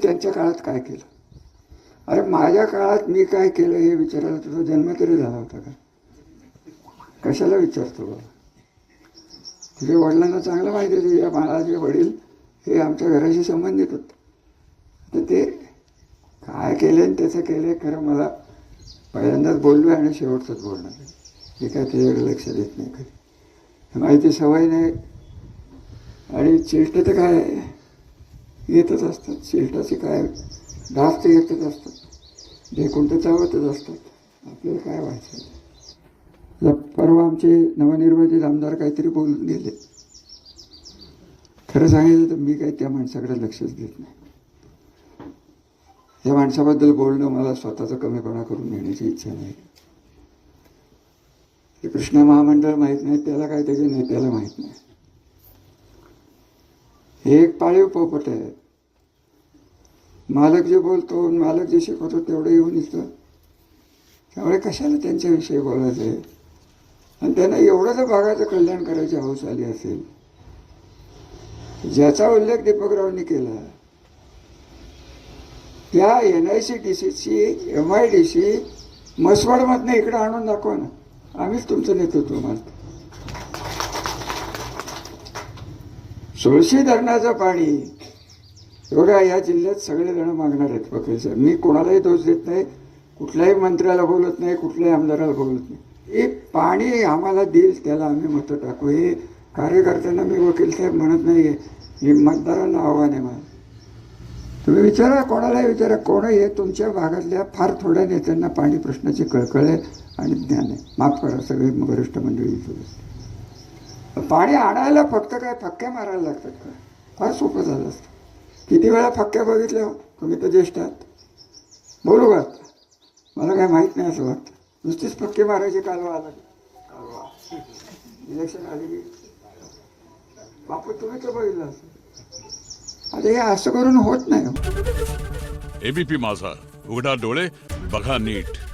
त्यांच्या काळात काय केलं. अरे माझ्या काळात मी काय केलं हे विचारायला तुझा जन्म तरी झाला होता का? कशाला विचारतो बाबा? तुझ्या वडिलांना चांगलं माहिती आहे तुझ्या बाळाचे वडील हे आमच्या घराशी संबंधित होते. तर ते काय केलं आणि त्याचं केलं खरं मला पहिल्यांदाच बोललो आहे आणि शेवटचंच बोलणार आहे. हे काय त्याच्याकडे लक्ष देत नाही कधी. माहिती सवय नाही. आणि चिलटं तर काय येतच असतात. चिलटाचे काय डास ते येतच असतात. ढेकून तर चावतच असतात. आपल्याला काय व्हायचं. परवा आमचे नवनिर्वाचित आमदार काहीतरी बोलून गेले. खरं सांगायचं तर मी काही त्या माणसाकडे लक्षच देत नाही. या माणसाबद्दल बोलणं मला स्वतःचा कमीपणा करून घेण्याची इच्छा नाही. ते कृष्णा महामंडळ माहीत नाही त्याला काय त्याच्या नेत्याला माहीत नाही. हे एक पाळीव पोपट आहे. मालक जे बोलतो मालक जे शिकवतो तेवढं येऊन इथं. त्यामुळे कशाला त्यांच्याविषयी बोलायचं आहे. आणि त्यांना एवढं जर भागाचं कल्याण करायची हौस आली असेल, ज्याचा उल्लेख दीपकरावांनी केला त्या NICDCची MIDC मसवडमधनं इकडं आणून दाखवा ना. आम्हीच तुमचं नेतृत्व मानतो. सुळशी धरणाचं पाणी बघा या जिल्ह्यात सगळेजण मागणार आहेत. वकील साहेब मी कोणालाही दोष देत नाही, कुठल्याही मंत्र्याला बोलत नाही, कुठल्याही आमदाराला बोलत नाही. हे पाणी आम्हाला देईल त्याला आम्ही मतं टाकू. हे कार्यकर्त्यांना मी वकील साहेब म्हणत नाही आहे. हे मतदारांना आव्हान आहे मला. तुम्ही विचारा कोणालाही विचारा. कोणही हे तुमच्या भागातल्या फार थोड्या नेत्यांना पाणी प्रश्नाची कळकळ आहे आणि ज्ञान आहे. माफ करा सगळे वरिष्ठ मंडळी इथं. पाणी आणायला फक्त काय फक्क्या मारायला लागतात का? फार सोपं झालं असतं. किती वेळा फक्क्या बघितल्या हो तुम्ही तर ज्येष्ठ आहात. बोलू का? मला काय माहीत नाही असं वाटतं. नुसतीच फक्के मारायचे कालवा आला कालवा इलेक्शन आली की बापू तुम्ही तर बघितलं असं. आता हे असं करून होत नाही. ABP माझा, उघडा डोळे बघा नीट.